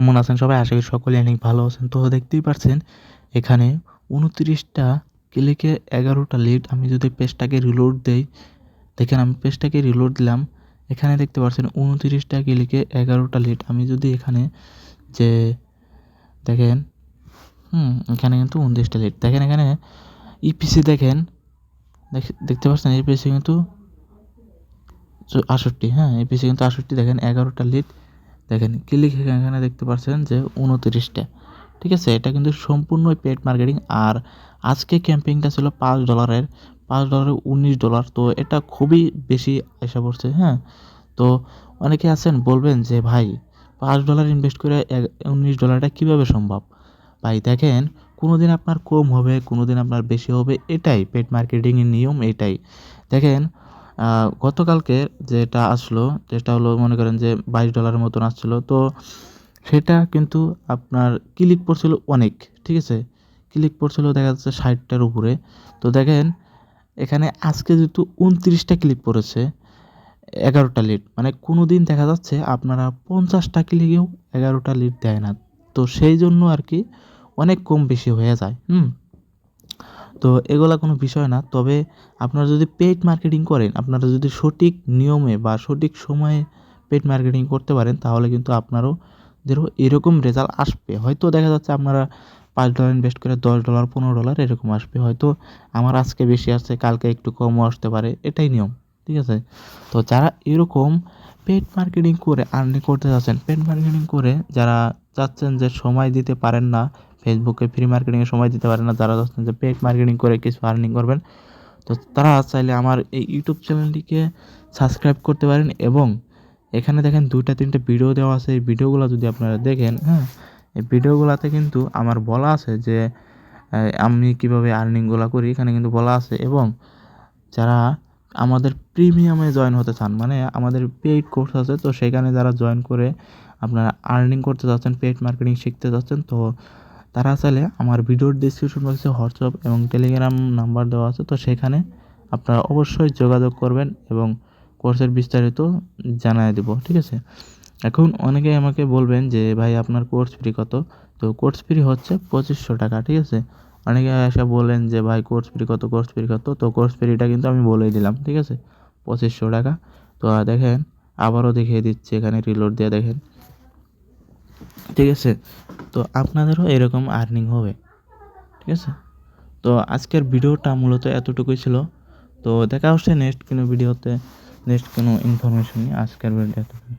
কেমন আছেন সবাই? আশা করি সকলে অনেক ভালো আছেন। তো দেখতেই পারছেন এখানে ২৯টা ক্লিকে ১১টা লিড। আমি যদি পেজটাকে রিলোড দেই, দেখেন আমি পেজটাকে রিলোড দিলাম। এখানে দেখতে পাচ্ছেন ২৯টা ক্লিকে ১১টা লিড। আমি যদি এখানে যে দেখেন এখানে কিন্তু ২৯টা লিড। দেখেন এখানে ইপিসি দেখেন, দেখতে পাচ্ছেন ইপিসি কিন্তু ৬৮, হ্যাঁ? ইপিসি কিন্তু ৬৮, দেখেন ১১টা লিড। দেখেন ক্লিক এখানে দেখতে পাচ্ছেন যে ২৯টা। ঠিক আছে? এটা কিন্তু সম্পূর্ণই পেইড মার্কেটিং। আর আজকে ক্যাম্পেইনটা ছিল $5 $5 $19। তো এটা খুবই বেশি আইসা পড়ছে, হ্যাঁ? তো অনেকে আছেন বলবেন যে ভাই $5 ইনভেস্ট করে $19 কিভাবে সম্ভব? ভাই দেখেন, কোনোদিন আপনার কম হবে, কোনোদিন আপনার বেশি হবে। এটাই পেইড মার্কেটিং এর নিয়ম, এটাই। দেখেন গতকালকে যেটা আসলো, যেটা হলো মনে করেন যে $22 মতন আসছিল। তো সেটা কিন্তু আপনার ক্লিক পড়ছিল অনেক, ঠিক আছে? ক্লিক পড়ছিল দেখা যাচ্ছে ৬০টার উপরে। তো দেখেন এখানে আজকে যেহেতু ২৯টা ক্লিক পড়েছে, ১১টা লিড। মানে কোনোদিন দেখা যাচ্ছে আপনারা ৫০টা ক্লিকেও ১১টা লিড দেয় না। তো সেই জন্য আরকি অনেক কম বেশি হয়ে যায়, তো এগুলা কোনো বিষয় না। তবে আপনারা যদি পেইড মার্কেটিং করেন, আপনারা যদি সঠিক নিয়মে বা সঠিক সময়ে পেইড মার্কেটিং করতে পারেন, তাহলে কিন্তু আপনারও এরকম রেজাল্ট আসবে। হয়তো দেখা যাচ্ছে আপনারা $5 ইনভেস্ট করে $10 $15 এরকম আসবে। হয়তো আমার আজকে বেশি আসছে, কালকে একটু কমও আসতে পারে। এটাই নিয়ম। ঠিক আছে? তো যারা এরকম পেইড মার্কেটিং করে আর্নিং করতে চাচ্ছেন, পেইড মার্কেটিং করে যারা চাচ্ছেন যে সময় দিতে পারেন না, ফেসবুকে ফ্রি মার্কেটিংয়ে সময় দিতে পারেন না, যারা চাচ্ছেন যে পেইড মার্কেটিং করে কিছু আর্নিং করবেন, তো তারা চাইলে আমার এই ইউটিউব চ্যানেলটিকে সাবস্ক্রাইব করতে পারেন। এবং এখানে দেখেন ২টা ৩টা ভিডিও দেওয়া আছে। এই ভিডিওগুলো যদি আপনারা দেখেন, হ্যাঁ? এই ভিডিওগুলাতে কিন্তু আমার বলা আছে যে আমি কীভাবে আর্নিংগুলা করি, এখানে কিন্তু বলা আছে। এবং যারা আমাদের প্রিমিয়ামে জয়েন হতে চান, মানে আমাদের পেইড কোর্স আছে, তো সেখানে যারা জয়েন করে আপনারা আর্নিং করতে চাচ্ছেন, পেইড মার্কেটিং শিখতে চাচ্ছেন, তো তারা চাইলে আমার ভিডিওর ডেসক্রিপশন বক্সে হোয়াটসঅ্যাপ এবং টেলিগ্রাম নাম্বার দেওয়া আছে। তো সেখানে আপনারা অবশ্যই যোগাযোগ করবেন এবং কোর্সের বিস্তারিত জানায় দেব। ঠিক আছে? এখন অনেকেই আমাকে বলবেন যে ভাই আপনার কোর্স ফি কত? তো কোর্স ফি হচ্ছে $২৫০০। ঠিক আছে? অনেকে এসে বলেন যে ভাই কোর্স ফি কত, কোর্স ফি কত? তো কোর্স ফিটা কিন্তু আমি বলেই দিলাম। ঠিক আছে? $২৫০০। তো দেখেন আবারও দেখিয়ে দিচ্ছি, এখানে রিলোড দিয়ে দেখেন। ঠিক আছে? তো আপনাদেরও এরকম আর্নিং হবে। ঠিক আছে? তো আজকের ভিডিওটা মূলত এতটুকুই ছিল। তো দেখা হচ্ছে নেক্সট কোনো ভিডিওতে, নেক্সট কোনো ইনফরমেশন নিয়ে। আজকের ভিডিওটা এতটুকুই।